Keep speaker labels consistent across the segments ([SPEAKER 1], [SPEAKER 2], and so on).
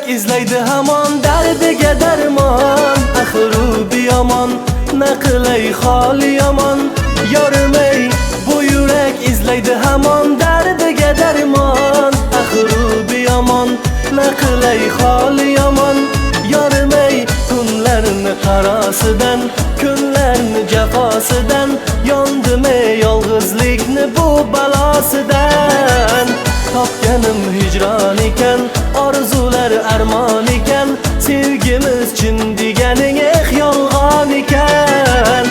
[SPEAKER 1] izlaydi hamon dardiga darmon. Axiru biyomon naqilay holi yomon. Yorimay bu yurak izlaydi hamon dardiga darmon. Axiru biyomon naqilay holi yomon. Yorimay kunlarni qarosidan, kunlarni jafosidan, yondime yolg'izlikni bu balosidan. Topganim hijron ekan, orzular armon ekan, sevgimiz chin deganing yolg'on ekan.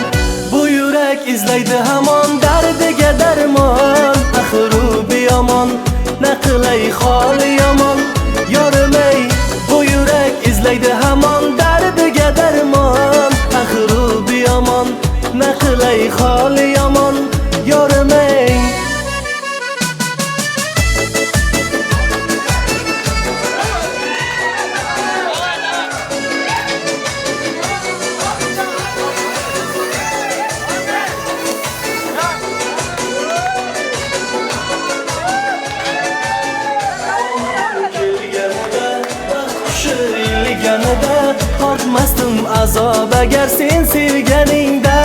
[SPEAKER 1] Bu yurak izlaydi hamon dardiga darmon. Axiru biyomon naqilay holi yomon. Yorimay bu yurak izlaydi hamon dardiga darmon. Axiru biyomon naqilay holi yomon. Yorimay tortmasdim azob agar sen sevganingda.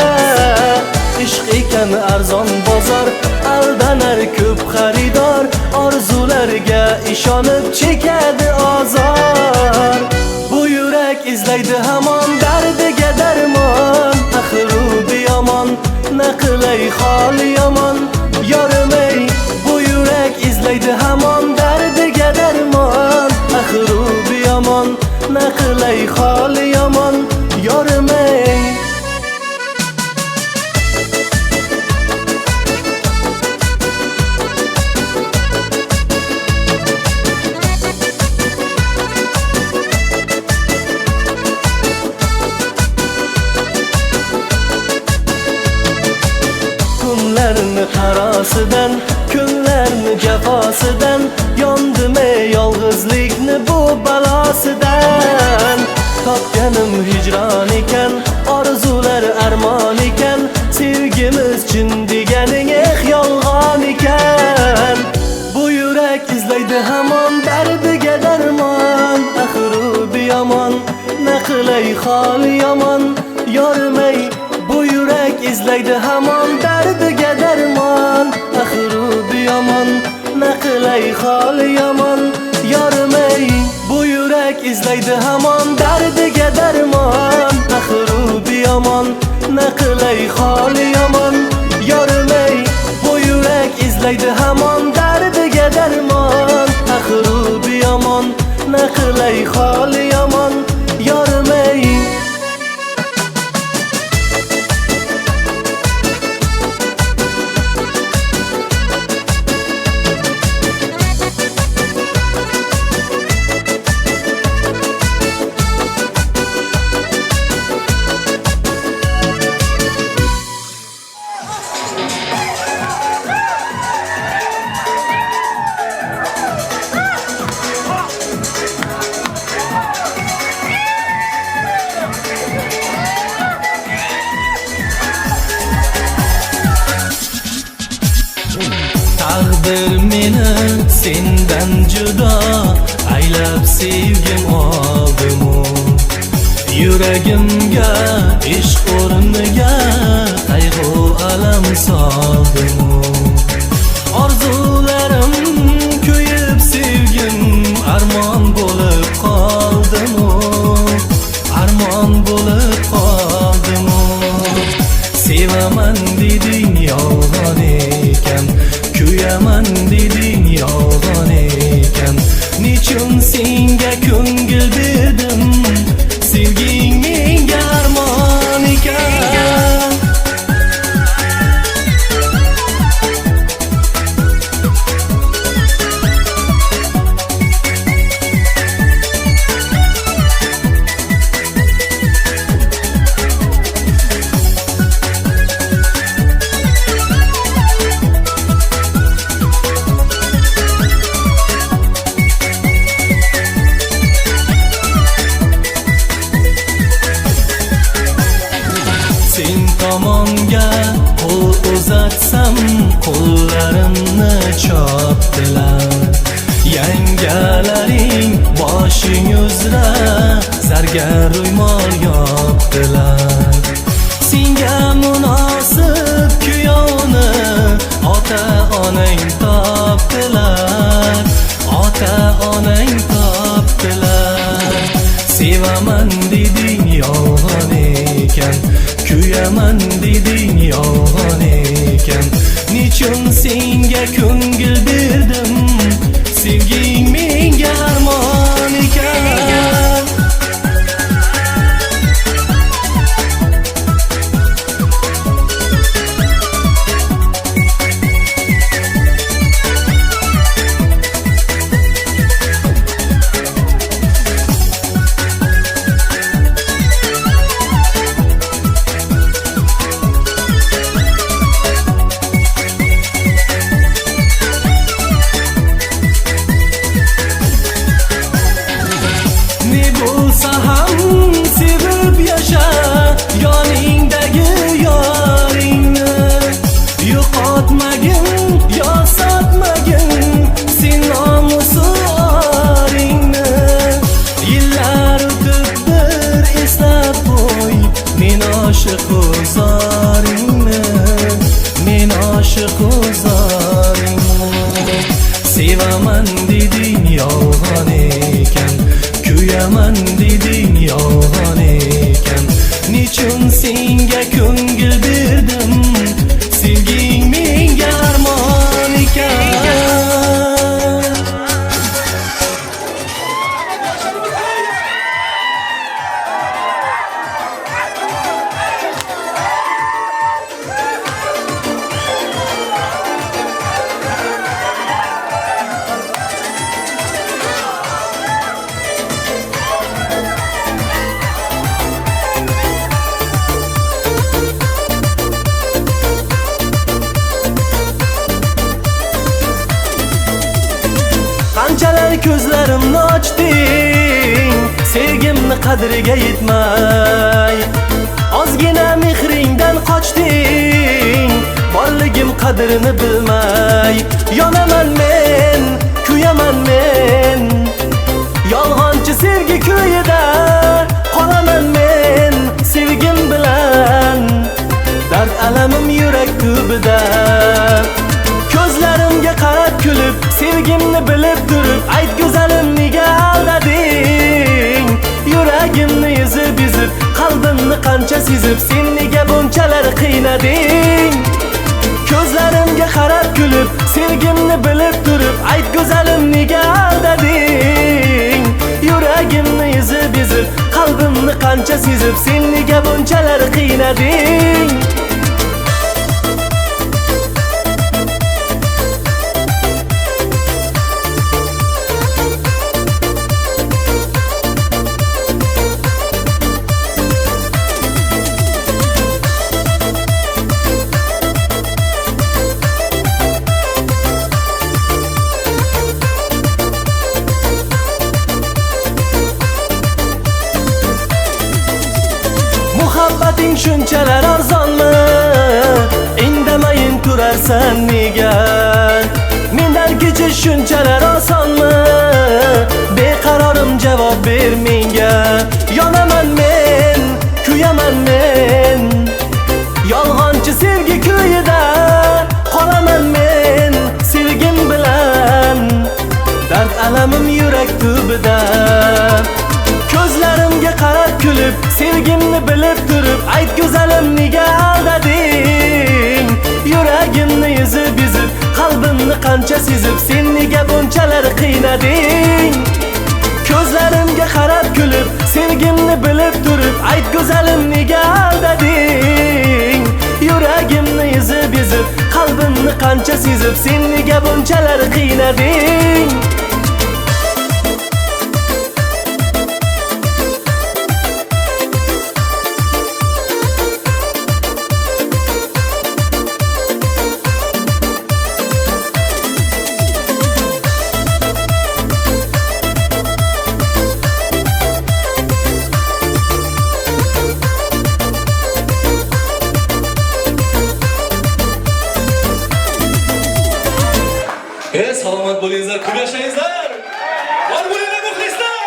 [SPEAKER 1] Ishq ekan arzon bozor, aldanar ko'p xaridor, orzularga ishonib chekadi ozor. Bu yurak izlaydi hamon dardiga darmon. Axiru biyomon naqilay holi yomon. Yorimay bu yurak izlaydi hamon dardiga darmon. Axiru biyomon naqilay holi yomon. Yorimay kunlarni qarosidan, kunlarni jafosidan, yondime yolg'izlikni bu balosidan. Topganim hijron ekan, orzular armon ekan, sevgimiz chin deganing yolg'on ekan. Bu yurak izlaydi hamon dardiga darmon. Axiru biyomon naqilay holi yomon. Yorimay bu yurak izlaydi hamon dardiga darmon. Axiru biyomon naqilay holi yomon. Yorimay bu yurak izlaydi hamon dardiga darmon. Axiru biyomon naqilay holi yomon. Yorimay bu yurak izlaydi hamon dardiga darmon. Axiru biyomon naqilay holi yomon. Yorimay taqdir meni sendan judo aylab sevgim oldimu. Yuragimga ishq o'rniga qayg'u alam soldimu. Orzularim kuyib sevgim armon bo'lib qoldimu. Armon bo'lib qoldimu. Sevaman deding yolg'on ekan, kuyaman deding yolg'on ekan. Nechun senga ko'ngil berdim, sevging menga armon ekan. Senga ro'mol yopdilar. Senga munosib kuyovni ota-onang topdilar. Ota-onang topdilar. Sevaman deding yolg'on ekan, kuyaman deding yolg'on ekan. Nechun senga ko'ngil berdim, sevging menga armon ekan. Bo'lsa ham sevib yasha, yoningdagi yoringni yo'qotmagin, yosatmagin sen nomusi oringni. Yillar o'tib bir eslab qo'y men oshiq o'zoringni, men oshiq o'zoringni. Sevaman deding yolg'on ekan, kuyaman deding yolg'on ekan. Nechun senga ko'ngil berdim, sevging menga armon ekan. Qanchalar ko'zlarimni ochding, sevgimni qadriga yetmay. Ozgina mehringdan qochding, borligim qadrini bilmay. Yonaman men, kuyaman men, yolg'onchi sevgi ko'yida qolaman men sevgim bilan. Dard alamim yurak tubida, ko'zlarimga qarab kulib, sevgimni bilib turib, ayt go'zalim nega aldading? Yuragimni ezib-ezib, qalbimni qancha sezib, sen nega bunchalar qiynading? Ko'zlarimga qarab kulib, sevgimni bilib turib, ayt go'zalim nega aldading? Yuragimni ezib-ezib, qalbimni qancha sezib, sen nega bunchalar qiynading? Muhabbating shunchalar arzonmi? Indamayin turarsan nega? Mendan kechish shunchalar osonmi? Beqarorim javob ber menga. Yonaman men, kuyaman men, yolg'onchi sevgi ko'yida qolaman men sevgim bilan. Dard alamim yurak tubida, ko'zlarimga qarab kulib, sevgimni bilib turib, ayt go'zalim nega aldading? Yuragimni ezib-ezib, qalbimni qancha sezib, sen nega bunchalar qiynading? Ko'zlarimga qarab kulib, sevgimni bilib turib, ayt go'zalim nega aldading? Yuragimni ezib-ezib, qalbimni qancha sezib, sen nega bunchalar qiynading?
[SPEAKER 2] Salomat bo'lingizlar, kuylashingizlar. Bor bo'linglar muxlislar.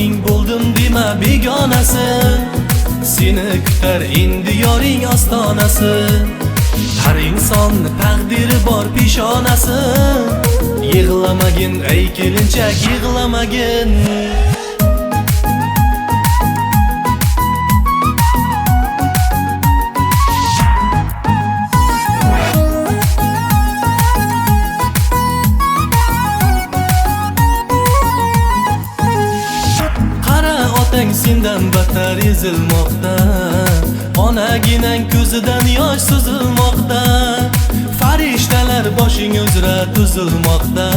[SPEAKER 1] uyning bo'ldim dema begonasi. Seni kutar endi yoring ostonasi. Har insonni taqdiri bor peshonasi. Yig'lamagin ey kelinchak, yig'lamagin. Otang sendan battar ezilmoqda, onaginang ko'zidan yosh suzilmoqda. Farishtalar boshing uzra tuzilmoqda.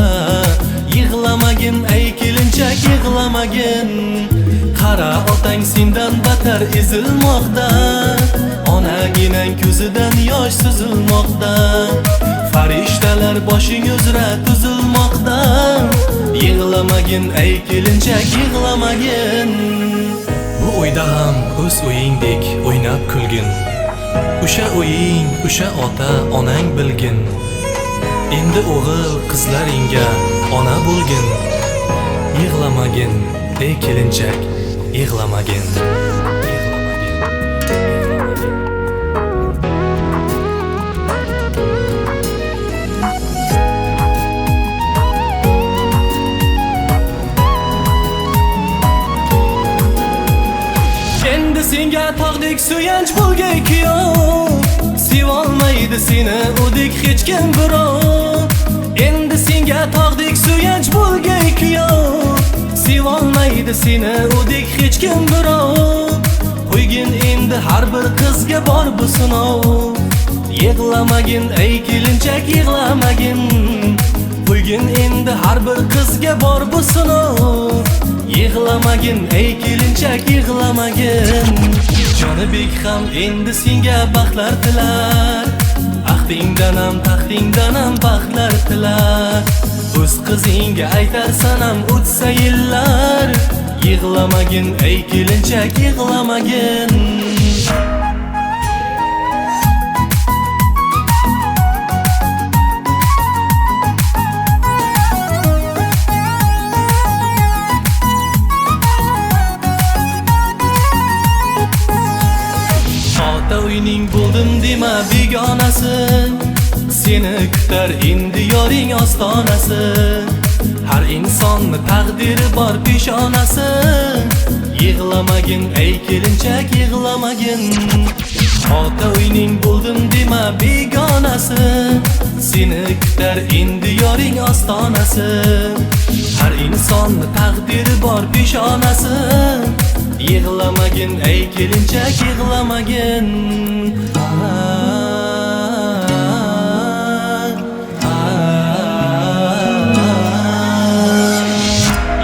[SPEAKER 1] Yig'lamagin ey kelinchak, yig'lamagin. Qara otang sendan battar ezilmoqda, onaginang ko'zidan yosh suzilmoqda. Farishtalar boshing uzra tuzilmoqda. Yig'lamagin ey kelinchak, yig'lamagin. Bu o'yda ham o'z o'yingdek o'ynab kulgin. O'sha o'ying, o'sha ota onang bilgin. Endi o'g'il qizlaringga ona bo'lgin. Yig'lamagin ey kelinchak, yig'lamagin. Senga tog'dek suyanch bo'lgay kuyov, sevolmaydi seni udek hech kim birov. Endi senga tog'dek suyanch bo'lgay kuyov, sevolmaydi seni udek hech kim birov. Qo'ygin endi har bir qizga bor bu sinov. Yig'lamagin ey kelinchak, yig'lamagin. Qo'ygin endi har bir qizga bor bu sinov. Yig'lamagin ey kelinchak, yig'lamagin. Jonibek ham endi senga baxtlar tilar. Axtingdan ham taxtingdan ham baxtlar tilar. O'z qizingga aytarsan ham o'tsa yillar. Yig'lamagin ey kelinchak, yig'lamagin. Uyning bo'ldim dema begonasi. Seni kutar endi yoring ostonasi. Har insonni taqdiri bor peshonasi. Yig'lamagin ey kelinchak, yig'lamagin. Ota uyning bo'ldim dema begonasi. Seni kutar endi yoring ostonasi. Har insonni taqdiri bor peshonasi. Yig'lamagin ey kelinchak, yig'lamagin.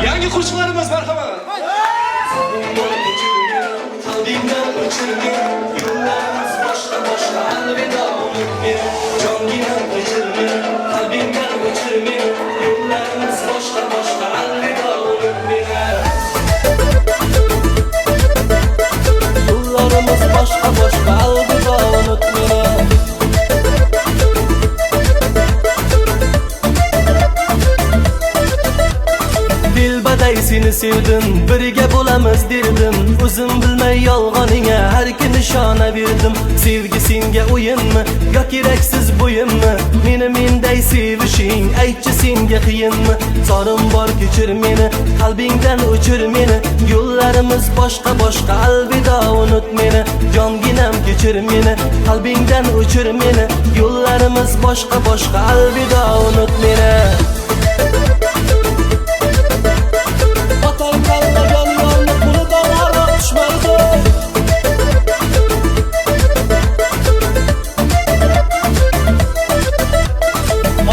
[SPEAKER 2] Yangi qo'shiqlarimiz marhamat. Qalbingdan o'chirgin, yo'llarimiz boshqa alvida unutgin. Jonginam kechirgin, qalbingdan o'chirgin, yo'llarimiz boshqa alvida unutgin. Boshqa alvida unut meni. Dilbaday seni sevdim, birga bo'lamiz derdim. O'zim bilmay yolg'oningga har kun ishona berdim. Sevgi senga o'yinmi yo keraksiz bo'yinmi? Meni menday sevishing aytchi senga qiyinmi? Zorim bor kechir meni, qalbingdan o'chir meni. Yo'llarimiz boshqa alvida unut meni. Jonginam kechir meni, qalbingdan o'chir meni. Yo'llarimiz boshqa alvida unut meni. Otang tanlagan yo'lni pulidan aroq tushmaydi.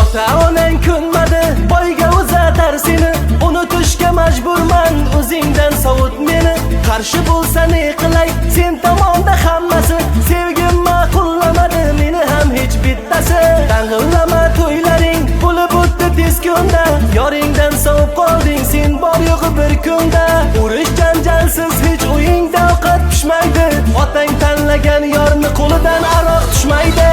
[SPEAKER 2] Ota-onang ko'nmadi, boyga uzatar seni. Unutishga majburman, o'zingdan sovut meni. Qarshi bo'lsa ne qilay, sen tomonda hammasi. Sevgim ma'qullamadi meni ham hech bittasi. Dang'illama to'ylaring bo'lib o'tdi tez kunda. Yoringdan sovib qolding sen bor yo'g'i bir kunda. Urush janjalsiz hech o'yingda ovqat pishmaydi. Otang tanlagan yorni qo'lidan aroq tushmaydi.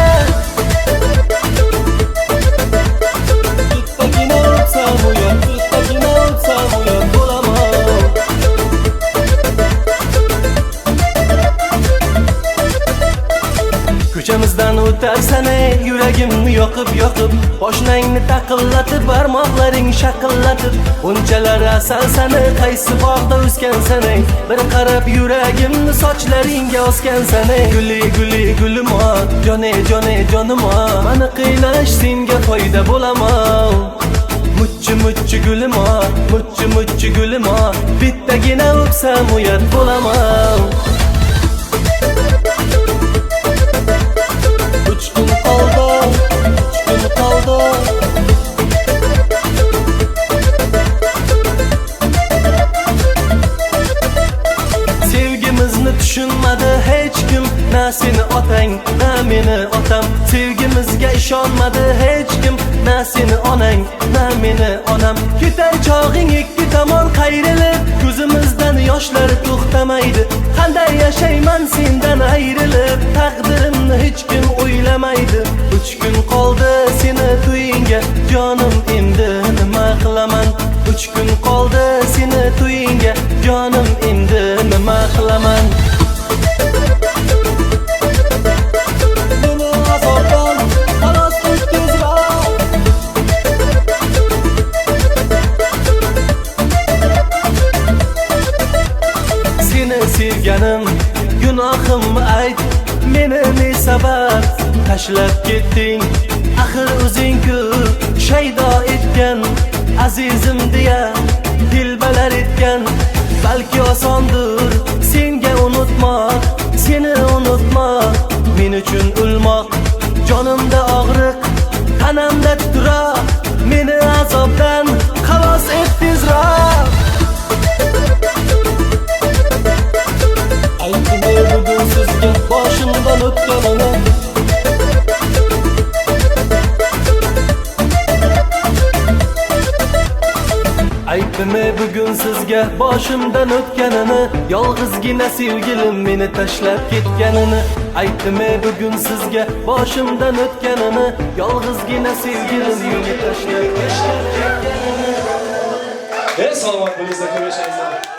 [SPEAKER 2] o'tarsan ey yuragimni yoqib Boshnangni taqillatib barmoqlaring shaqillatib Unchalar asal sani qaysi bog'da o'sgansan ey Bir qarab yuragimni sochlaringga osgansan ey Guli gulimo jone jonimo Mani qiynash senga foyda bo'lamo Muchchi gulimo muchchi gulimo Bittagina o'psam uyat bo'lamo Uch kun qoldi Sevgimizni tushunmadi hech kim Na seni otang, na meni otam Sevgimizga ishonmadi hech kim Na seni onang, na meni onam Ketar chog'ing ikki tomon qayrilib Ko'zimizdan yoshlar to'xtamaydi Qanday yashayman sendan ayrilib Taqdirimni hech kim o'ylamaydi 3 kun qoldi seni to'yingga Jonim endi nima qilaman 3 kun qoldi seni to'yingga Jonim endi nima qilaman Sevganim gunohim ayt Meni ne sabab tashlab ketding Axir o'zing-ku shaydo etgan Azizim deya dilbalar etgan Balki osondir senga unutmoq Seni unutmoq men uchun o'lmoq Jonimda og'riq tanamda titroq Meni azobdan xalos et tezroq Aytme bugun sizga boshimdan o'tganini Aytme bugun sizga boshimdan o'tganini Yolg'izgina sevgilim meni tashlab ketganini Aytme bugun sizga boshimdan o'tganini Yolg'izgina sevgilim meni tashlab ketganini
[SPEAKER 3] Salomat bo'linglar, ko'rishamiz.